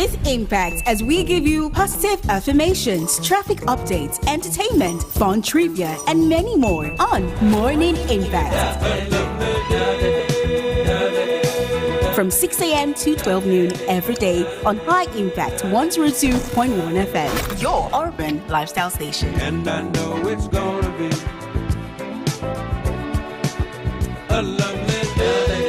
with impact as we give you positive affirmations, traffic updates, entertainment, fun trivia, and many more on Morning Impact. From 6 a.m. to 12 noon every day on High Impact 102.1 FM, your urban lifestyle station. And I know it's gonna be a lovely day.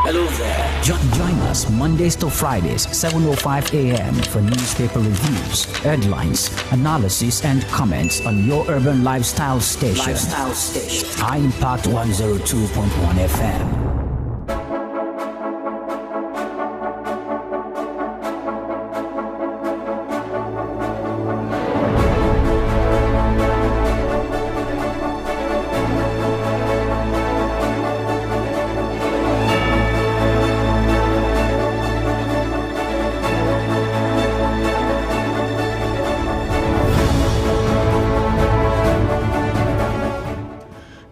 Hello there. Join us Mondays to Fridays, 7:05 a.m. for newspaper reviews, headlines, analysis, and comments on your urban lifestyle station. High Impact 102.1 FM.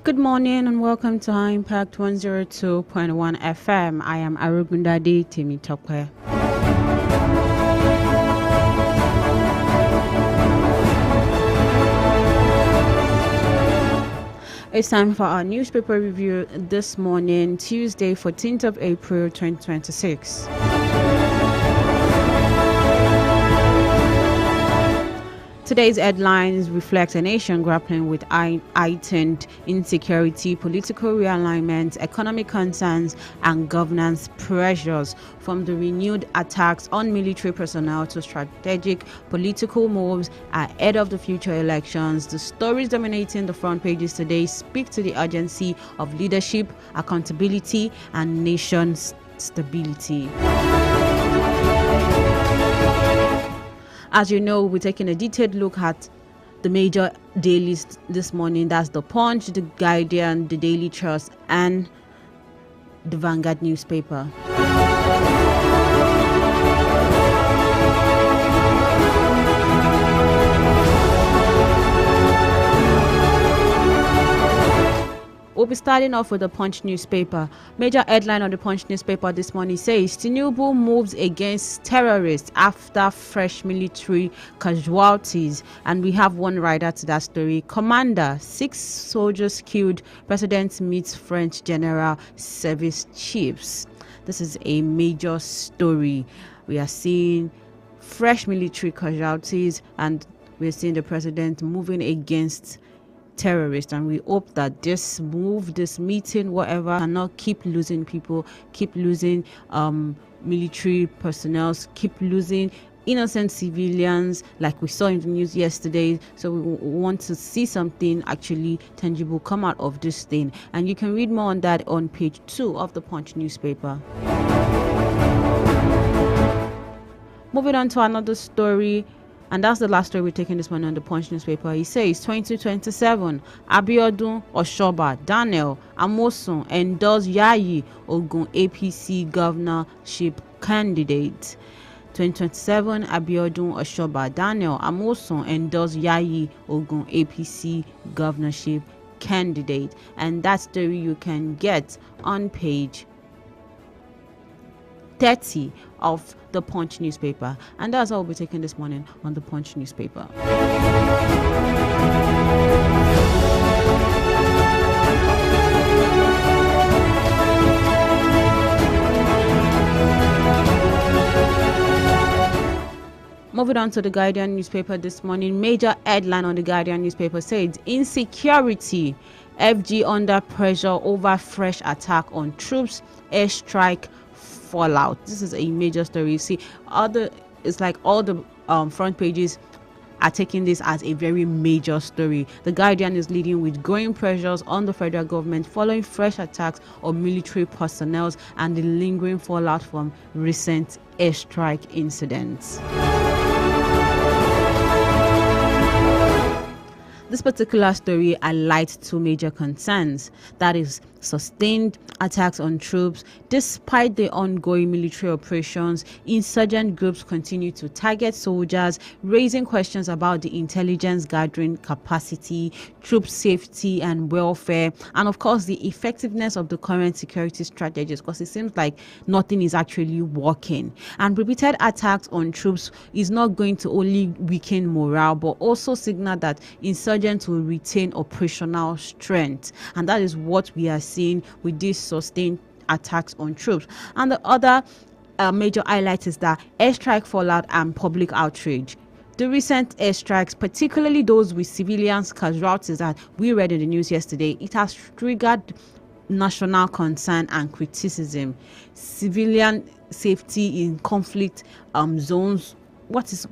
Good morning and welcome to High Impact 102.1 FM. I am Arugundade Timitokwe. It's time for our newspaper review this morning, Tuesday, 14th of April, 2026. Today's headlines reflect a nation grappling with heightened insecurity, political realignment, economic concerns, and governance pressures, from the renewed attacks on military personnel to strategic political moves ahead of the future elections. The stories dominating the front pages today speak to the urgency of leadership, accountability, and nation stability. As you know, we're taking a detailed look at the major dailies this morning. That's the Punch, the Guardian, the Daily Trust, and the Vanguard newspaper. We'll be starting off with the Punch newspaper. Major headline on the Punch newspaper this morning says Tinubu moves against terrorists after fresh military casualties. And we have one rider to that story. Commander, 6 soldiers killed. President meets French General Service chiefs. This is a major story. We are seeing fresh military casualties and we're seeing the president moving against terrorists, and we hope that this move, this meeting, whatever, cannot keep losing people, keep losing military personnel, keep losing innocent civilians like we saw in the news yesterday. So we want to see something actually tangible come out of this thing, and you can read more on that on page 2 of the Punch newspaper. Moving on to another story, and that's the last story we're taking this morning on the Punch newspaper. He says 2027, Abiodun Oshoba Daniel Amosun endorse Yayi Ogun APC governorship candidate. 2027, Abiodun Oshoba Daniel Amosun endorse Yayi Ogun APC governorship candidate. And that story you can get on page 30 of the Punch newspaper. And that's all we'll be taking this morning on the Punch newspaper. Moving on to the Guardian newspaper this morning. Major headline on the Guardian newspaper says insecurity, FG under pressure over fresh attack on troops, airstrike fallout. This is a major story. You see, it's like all the front pages are taking this as a very major story. The Guardian is leading with growing pressures on the federal government following fresh attacks on military personnel and the lingering fallout from recent airstrike incidents. This particular story highlights two major concerns. That is sustained attacks on troops. Despite the ongoing military operations, insurgent groups continue to target soldiers, raising questions about the intelligence gathering capacity, troop safety and welfare, and of course the effectiveness of the current security strategies, because it seems like nothing is actually working. And repeated attacks on troops is not going to only weaken morale but also signal that insurgents will retain operational strength, and that is what we are seeing with these sustained attacks on troops. And the other major highlight is that airstrike fallout and public outrage. The recent airstrikes, particularly those with civilians casualties that we read in the news yesterday, it has triggered national concern and criticism. Civilian safety in conflict zones. What is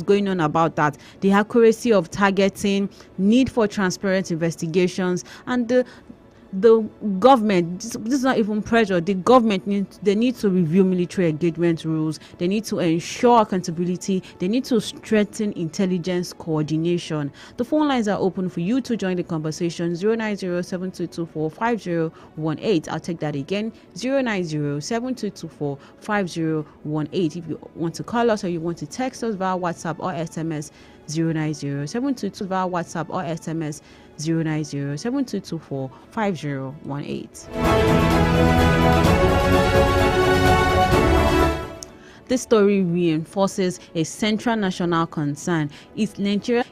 going on about that? The accuracy of targeting, need for transparent investigations, and the government, this is not even pressure, the government need to review military engagement rules. They need to ensure accountability. They need to strengthen intelligence coordination. The phone lines are open for you to join the conversation. 090-7224-5018. I'll take that again, 090-7224-5018. If you want to call us or you want to text us via WhatsApp or SMS, 090-722 via WhatsApp or SMS 090-7224-5018. This story reinforces a central national concern. Is Nigeria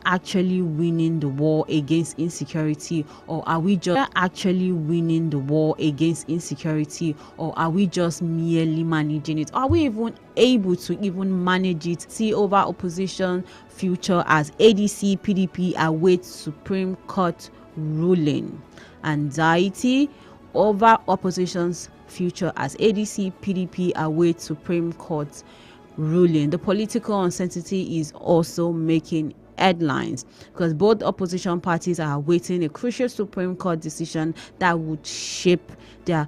actually winning the war against insecurity, or are we just merely managing it? Are we even able to manage it? See over opposition future as ADC PDP awaits Supreme Court ruling. Anxiety over opposition's future as ADC PDP awaits Supreme Court ruling. The political uncertainty is also making headlines because both opposition parties are awaiting a crucial Supreme Court decision that would shape their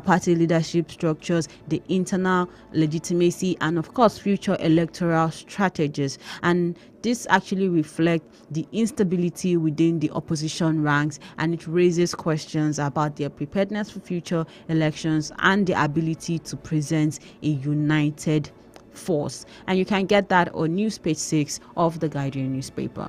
party leadership structures, the internal legitimacy, and of course future electoral strategies. And this actually reflects the instability within the opposition ranks, and it raises questions about their preparedness for future elections and the ability to present a united force. And you can get that on news page 6 of the Guardian newspaper.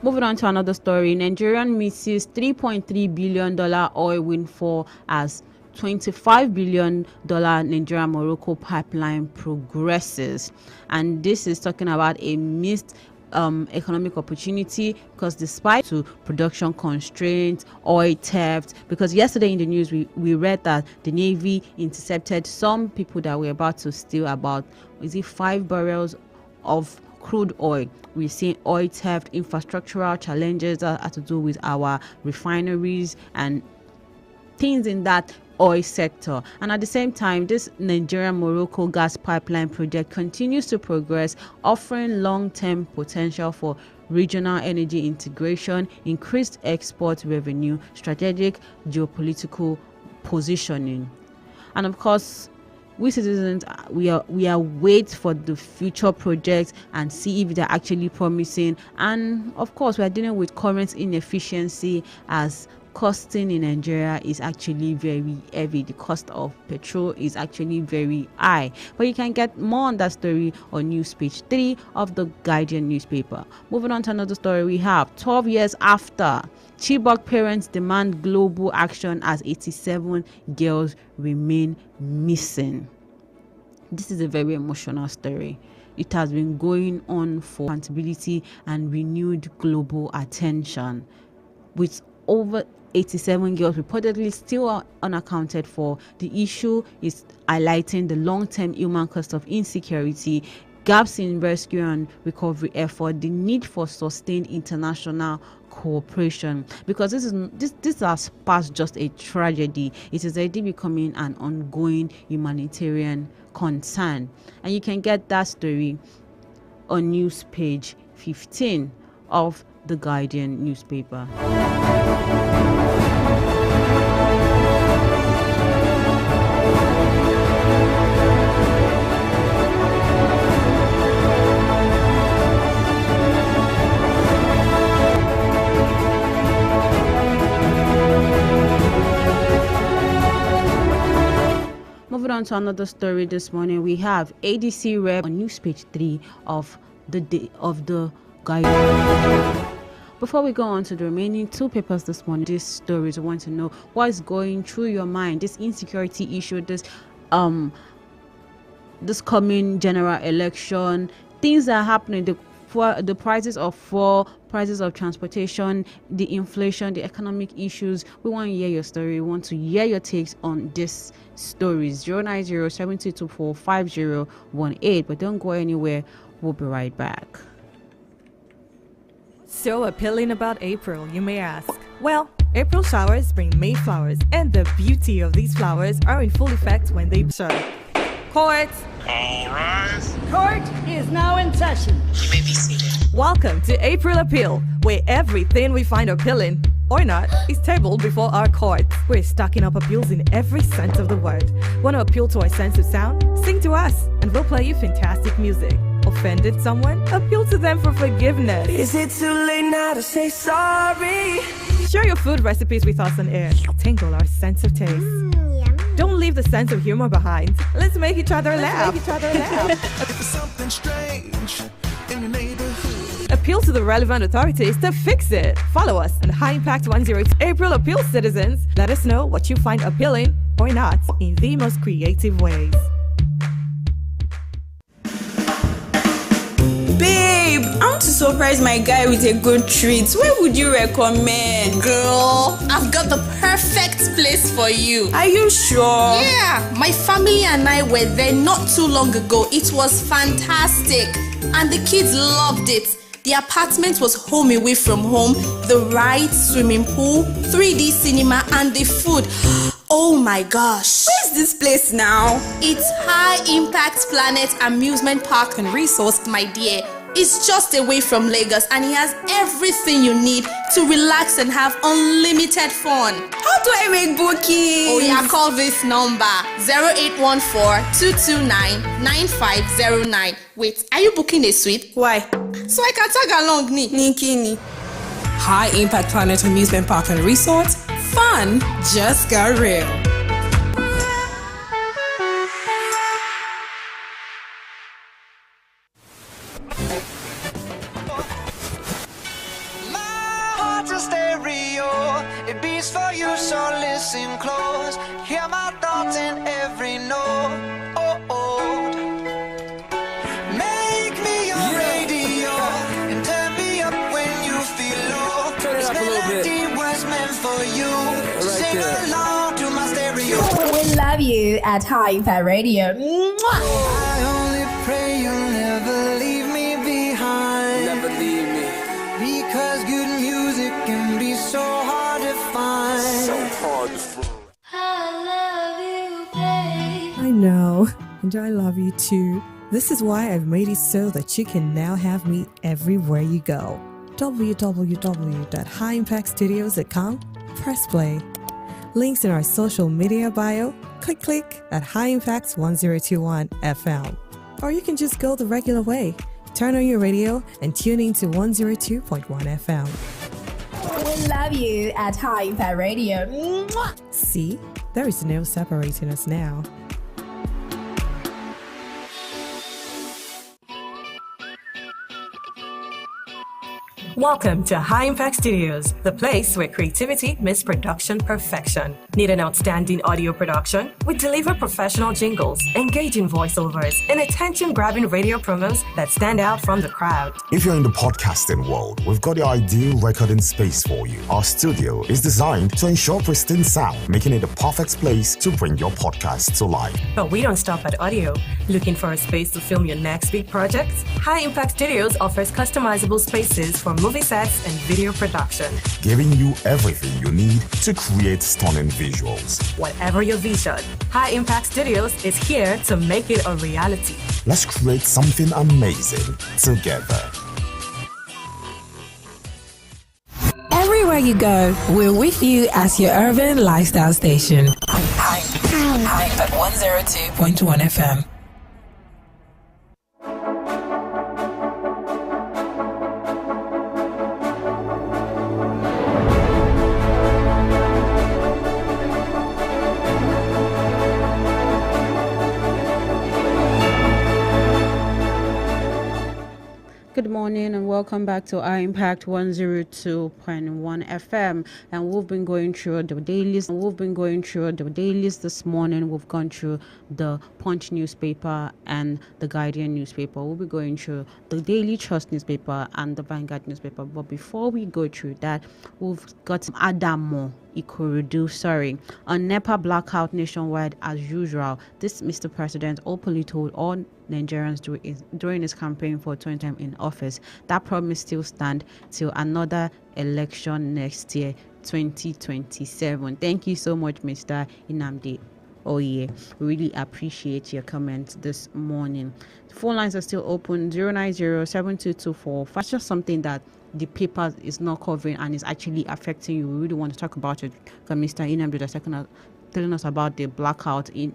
Moving on to another story, Nigerian misses $3.3 billion oil windfall as $25 billion Nigeria-Morocco pipeline progresses. And this is talking about a missed economic opportunity because despite to production constraints, oil theft, because yesterday in the news we read that the Navy intercepted some people that were about to steal about 5 barrels of crude oil. We're seeing oil theft, infrastructural challenges that have to do with our refineries and things in that oil sector. And at the same time, this Nigeria-Morocco gas pipeline project continues to progress, offering long-term potential for regional energy integration, increased export revenue, strategic geopolitical positioning. And of course, we citizens, we are wait for the future projects and see if they're actually promising. And of course, we are dealing with current inefficiency as costing in Nigeria is actually very heavy. The cost of petrol is actually very high. But you can get more on that story on news page 3 of the Guardian newspaper. Moving on to another story, we have 12 years after Chibok parents demand global action as 87 girls remain missing. This is a very emotional story. It has been going on for accountability and renewed global attention, with over 87 girls reportedly still unaccounted for. The issue is highlighting the long-term human cost of insecurity, gaps in rescue and recovery effort, the need for sustained international cooperation, because this has passed just a tragedy. It is already becoming an ongoing humanitarian concern. And you can get that story on news page 15 of the Guardian newspaper. on to another story this morning. We have ADC rep on news page 3 of the guide. Before we go on to the remaining 2 papers this morning, these stories, we want to know what is going through your mind, this insecurity issue, this coming general election, things that are happening, the prices of fuel, prices of transportation, the inflation, the economic issues. We want to hear your story. We want to hear your takes on these stories. 090-724-5018. But don't go anywhere. We'll be right back. So appealing about April, you may ask. Well, April showers bring May flowers, and the beauty of these flowers are in full effect when they show. Court! All rise. Court is now in session. You may be seated. Welcome to April Appeal, where everything we find appealing, or not, is tabled before our court. We're stocking up appeals in every sense of the word. Want to appeal to our sense of sound? Sing to us, and we'll play you fantastic music. Offended someone? Appeal to them for forgiveness. Is it too late now to say sorry? Share your food recipes with us on air. Tingle our sense of taste. Don't leave the sense of humor behind. Let's make each other laugh. Something strange in your neighborhood. Appeal to the relevant authorities to fix it. Follow us on High Impact 102 April Appeal Citizens. Let us know what you find appealing or not in the most creative ways. Babe, I want to surprise my guy with a good treat. Where would you recommend? Girl, I've got the perfect place for you. Are you sure? Yeah, my family and I were there not too long ago. It was fantastic, and the kids loved it. The apartment was home away from home, the ride, swimming pool, 3D cinema, and the food. Oh my gosh. Where's this place now? It's High Impact Planet Amusement Park and Resort, my dear. It's just away from Lagos, and it has everything you need to relax and have unlimited fun. How do I make bookings? Oh yeah, call this number 0814-229-9509. Wait, are you booking a suite? Why? So I can tag along, Nikini. High Impact Planet Amusement Park and Resort. Fun just got real. It beats for you, so listen close. Hear my thoughts in every note. Make me your radio and turn me up when you feel low. Turn it up a little bit. This melody was meant for you. Right Sing there. along to my stereo. We love you at High Impact Radio. Mwah! I only pray you'll never leave me behind. Never leave me. Because good music can be so hard to find. So hard to find. I know, and I love you too. This is why I've made it so that you can now have me everywhere you go. www.highimpactstudios.com. Press play. Links in our social media bio. Click at High Impact 1021 FM. Or you can just go the regular way. Turn on your radio and tune in to 102.1 FM. We love you at High Impact Radio. Mwah! See, there is no separating us now. Welcome to High Impact Studios, the place where creativity meets production perfection. Need an outstanding audio production? We deliver professional jingles, engaging voiceovers, and attention-grabbing radio promos that stand out from the crowd. If you're in the podcasting world, we've got the ideal recording space for you. Our studio is designed to ensure pristine sound, making it the perfect place to bring your podcast to life. But we don't stop at audio. Looking for a space to film your next big project? High Impact Studios offers customizable spaces for movie sets and video production. Giving you everything you need to create stunning visuals. Whatever your vision, High Impact Studios is here to make it a reality. Let's create something amazing together. Everywhere you go, we're with you as your urban lifestyle station. High Impact 102.1 FM. Good morning and welcome back to our Impact 102.1 FM. And we've been going through the dailies. This morning. We've gone through the Punch newspaper and the Guardian newspaper. We'll be going through the Daily Trust newspaper and the Vanguard newspaper. But before we go through that, we've got Adamo Ikorodu, on NEPA blackout nationwide as usual. This Mr. President openly told all Nigerians during his campaign for 20 time in office. That promise still stands till another election next year, 2027. Thank you so much, Mr. Nnamdi Oye. We really appreciate your comments this morning. The phone lines are still open, 090-7224. That's just something that the paper is not covering and is actually affecting you. We really want to talk about it because Mr. Nnamdi is telling us about the blackout. They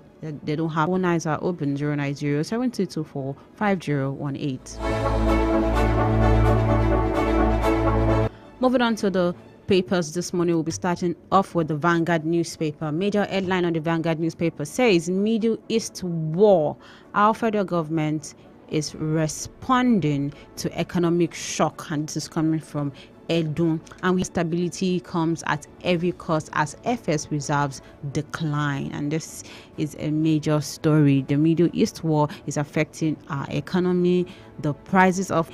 don't have. Phone lines are open, 090-7224-5018. Moving on to the papers this morning, we'll be starting off with the Vanguard newspaper. Major headline on the Vanguard newspaper says Middle East war. Our federal government is responding to economic shock, and this is coming from Edun, and stability comes at every cost as FS reserves decline, and this is a major story. The Middle East war is affecting our economy. The prices of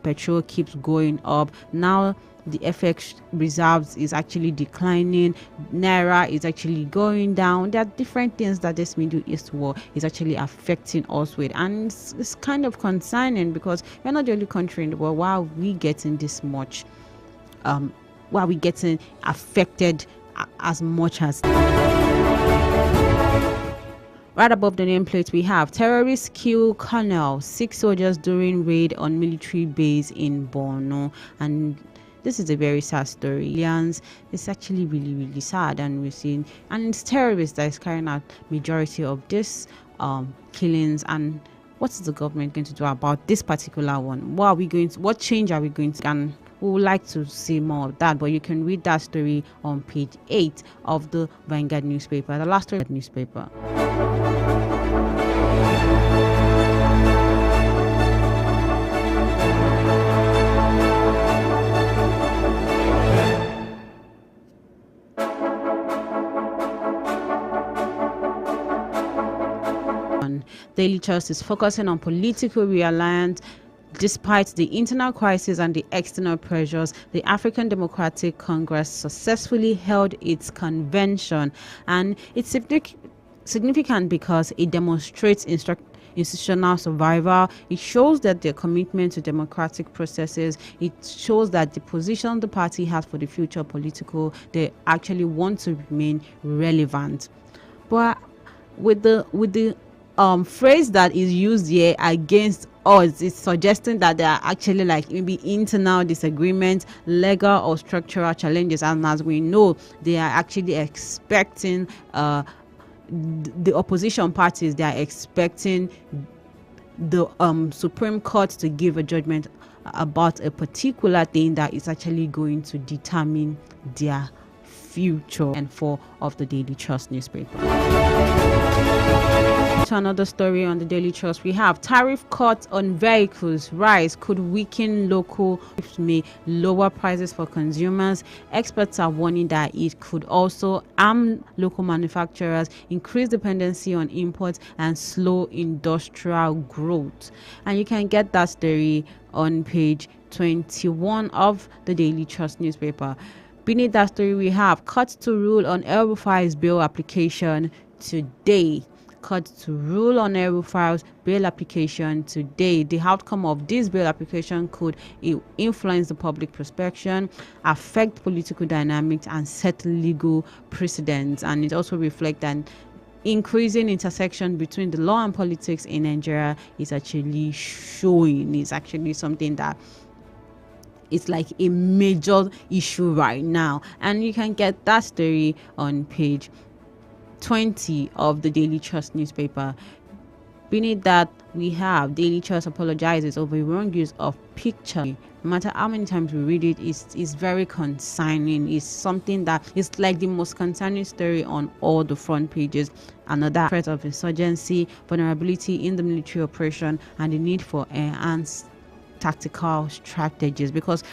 petrol keeps going up. Now the FX reserves is actually declining. Naira is actually going down. There are different things that this Middle East war is actually affecting us with, and it's kind of concerning because we're not the only country in the world. Why are we getting this much? Why are we getting affected as much as? Right above the nameplate, we have terrorists kill colonel, 6 soldiers during raid on military base in Borno, and this is a very sad story. It's actually really, really sad, and we've seen, and it's terrorists that is carrying out majority of this killings. And what is the government going to do about this particular one? What change are we going to? And we would like to see more of that, but you can read that story on page 8 of the Vanguard newspaper, the last story of the newspaper. Daily Trust is focusing on political realignment. Despite the internal crisis and the external pressures, the African Democratic Congress successfully held its convention, and it's significant because it demonstrates institutional survival. It shows that their commitment to democratic processes. It shows that the position the party has for the future political, they actually want to remain relevant. But with the phrase that is used here against us, it's suggesting that there are actually like maybe internal disagreements, legal or structural challenges, and as we know, they are actually expecting the opposition parties, they are expecting the Supreme Court to give a judgment about a particular thing that is actually going to determine their future. And 4 of the Daily Trust newspaper. To another story on the Daily Trust, we have tariff cuts on vehicles rise could weaken local, may lower prices for consumers. Experts are warning that it could also harm local manufacturers, increase dependency on imports, and slow industrial growth. And you can get that story on page 21 of the Daily Trust newspaper. Beneath that story, we have cuts to rule on El-Rufai's bail application today. Cut to rule on El-Rufai's bail application today. The outcome of this bail application could influence the public perception, affect political dynamics, and set legal precedents. And it also reflects that increasing intersection between the law and politics in Nigeria is actually showing. It's actually something that it's like a major issue right now. And you can get that story on page 20 of the Daily Trust newspaper. Beneath that, we have Daily Trust apologizes over wrong use of picture. No matter how many times we read it, it's very concerning. It's something that is like the most concerning story on all the front pages. Another threat of insurgency, vulnerability in the military operation, and the need for enhanced tactical strategies, because